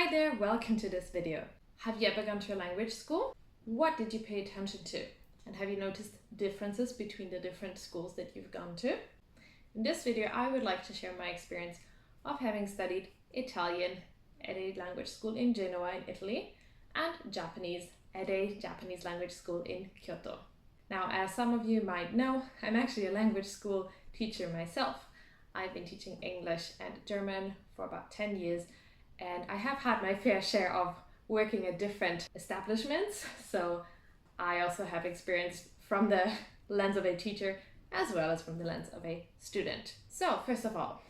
Hi there, welcome to this video. Have you ever gone to a language school? What did you pay attention to? And have you noticed differences between the different schools that you've gone to? In this video, I would like to share my experience of having studied Italian at a language school in Genoa in Italy and Japanese at a Japanese language school in Kyoto. Now, as some of you might know, I'm actually a language school teacher myself. I've been teaching English and German for about 10 years, and I have had my fair share of working at different establishments. So I also have experience from the lens of a teacher as well as from the lens of a student. So first of all,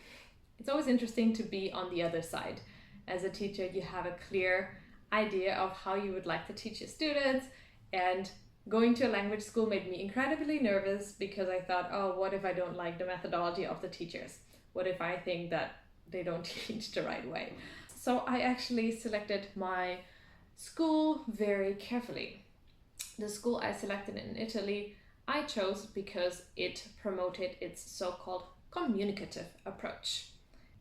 it's always interesting to be on the other side. As a teacher, you have a clear idea of how you would like to teach your students, and going to a language school made me incredibly nervous because I thought, oh, what if I don't like the methodology of the teachers? What if I think that they don't teach the right way? So I actually selected my school very carefully. The school I selected in Italy, I chose because it promoted its so-called communicative approach.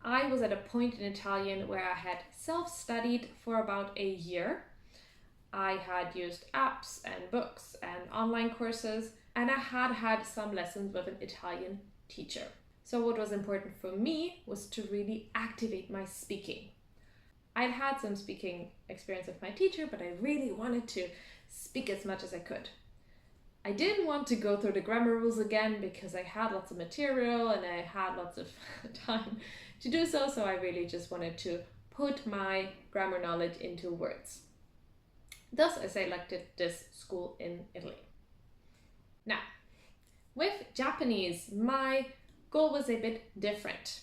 I was at a point in Italian where I had self-studied for about a year. I had used apps and books and online courses, and I had had some lessons with an Italian teacher. So what was important for me was to really activate my speaking. I'd had some speaking experience with my teacher, but I really wanted to speak as much as I could. I didn't want to go through the grammar rules again because I had lots of material and I had lots of time to do so, so I really just wanted to put my grammar knowledge into words. Thus, I selected this school in Italy. Now, with Japanese, my goal was a bit different.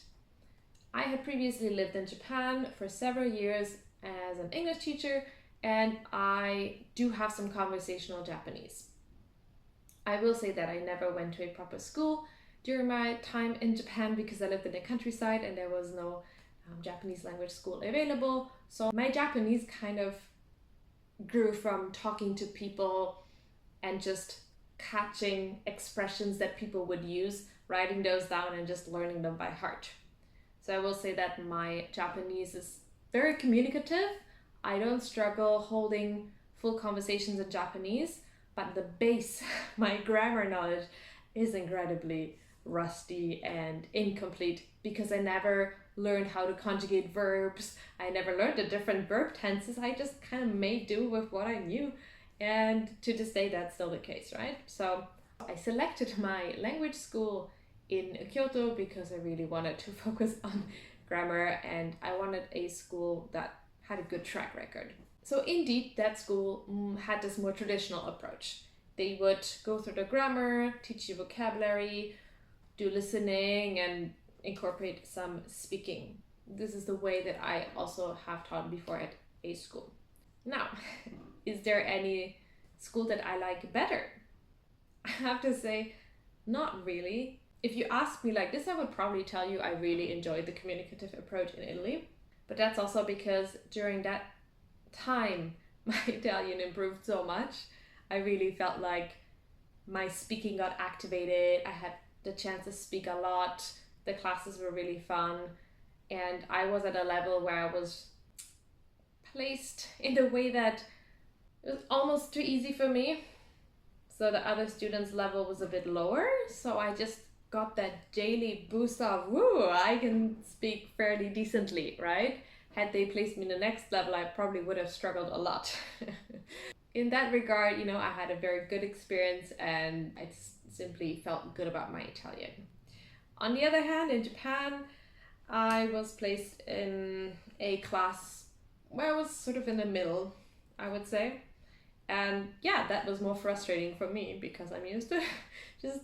I had previously lived in Japan for several years as an English teacher, and I do have some conversational Japanese. I will say that I never went to a proper school during my time in Japan because I lived in the countryside and there was no Japanese language school available. So my Japanese kind of grew from talking to people and just catching expressions that people would use, writing those down and just learning them by heart. So I will say that my Japanese is very communicative. I don't struggle holding full conversations in Japanese, but the base, my grammar knowledge, is incredibly rusty and incomplete because I never learned how to conjugate verbs. I never learned the different verb tenses. I just kind of made do with what I knew. And to this day, that's still the case, right? So I selected my language school in Kyoto because I really wanted to focus on grammar and I wanted a school that had a good track record. So indeed, that school had this more traditional approach. They would go through the grammar, teach you vocabulary, do listening, and incorporate some speaking. This is the way that I also have taught before at a school. Now, is there any school that I like better? I have to say, not really. If you ask me like this, I would probably tell you I really enjoyed the communicative approach in Italy. But that's also because during that time, my Italian improved so much. I really felt like my speaking got activated. I had the chance to speak a lot. The classes were really fun. And I was at a level where I was placed in a way that it was almost too easy for me. So the other students' level was a bit lower. So I just got that daily boost of, woo, I can speak fairly decently, right? Had they placed me in the next level, I probably would have struggled a lot. In that regard, I had a very good experience and I simply felt good about my Italian. On the other hand, in Japan, I was placed in a class where I was sort of in the middle, I would say. And yeah, that was more frustrating for me because I'm used to just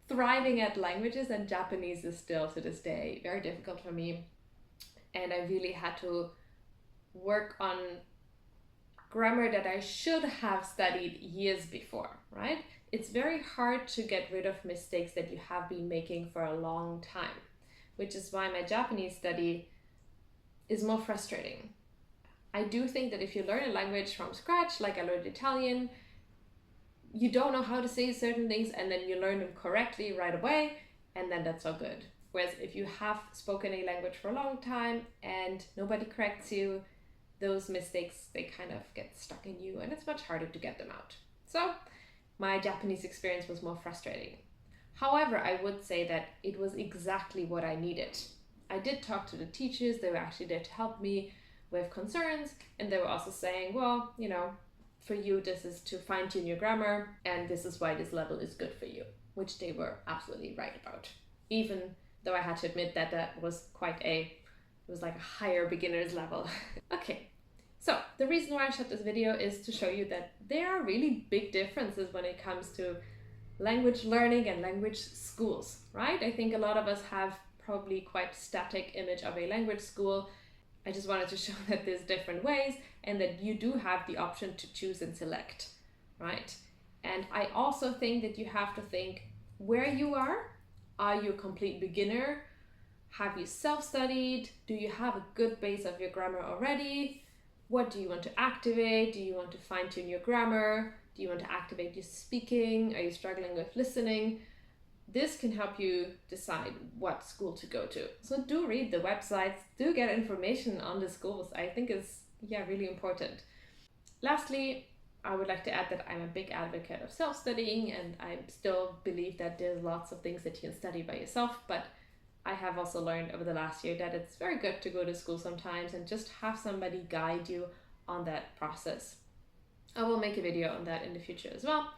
thriving at languages, and Japanese is still to this day very difficult for me. And I really had to work on grammar that I should have studied years before, right? It's very hard to get rid of mistakes that you have been making for a long time, which is why my Japanese study is more frustrating. I do think that if you learn a language from scratch, like I learned Italian, you don't know how to say certain things and then you learn them correctly right away, and then that's all good. Whereas if you have spoken a language for a long time and nobody corrects you, those mistakes, they kind of get stuck in you and it's much harder to get them out. So my Japanese experience was more frustrating. However, I would say that it was exactly what I needed. I did talk to the teachers, they were actually there to help me with concerns, and they were also saying, well, you know, for you, this is to fine-tune your grammar, and this is why this level is good for you, which they were absolutely right about. Even though I had to admit that that was it was like a higher beginner's level. Okay, so the reason why I shot this video is to show you that there are really big differences when it comes to language learning and language schools, right? I think a lot of us have probably quite static image of a language school. I just wanted to show that there's different ways and that you do have the option to choose and select, right? And I also think that you have to think where you are. Are you a complete beginner? Have you self-studied? Do you have a good base of your grammar already? What do you want to activate? Do you want to fine-tune your grammar? Do you want to activate your speaking? Are you struggling with listening? This can help you decide what school to go to. So do read the websites, do get information on the schools. I think it's really important. Lastly, I would like to add that I'm a big advocate of self-studying, and I still believe that there's lots of things that you can study by yourself, but I have also learned over the last year that it's very good to go to school sometimes and just have somebody guide you on that process. I will make a video on that in the future as well,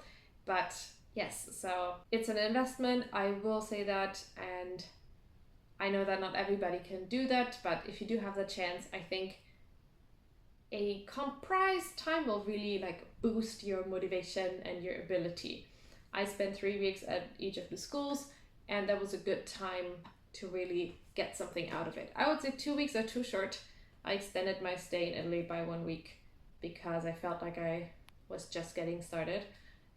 but yes, so it's an investment, I will say that, and I know that not everybody can do that, but if you do have the chance, I think a comprised time will really boost your motivation and your ability. I spent 3 weeks at each of the schools, and that was a good time to really get something out of it. I would say 2 weeks are too short. I extended my stay in Italy by 1 week because I felt like I was just getting started.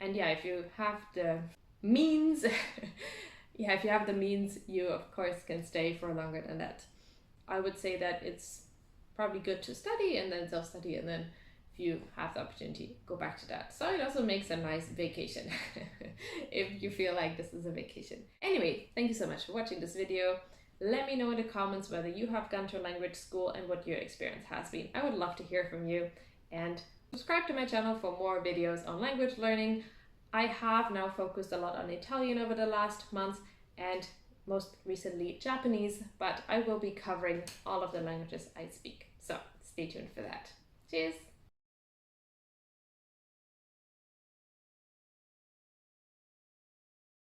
And if you have the means, you of course can stay for longer than that. I would say that it's probably good to study and then self-study, and then if you have the opportunity, go back to that. So it also makes a nice vacation if you feel like this is a vacation. Anyway, thank you so much for watching this video. Let me know in the comments whether you have gone to a language school and what your experience has been. I would love to hear from you, and subscribe to my channel for more videos on language learning. I have now focused a lot on Italian over the last months and most recently Japanese, but I will be covering all of the languages I speak. So stay tuned for that. Cheers!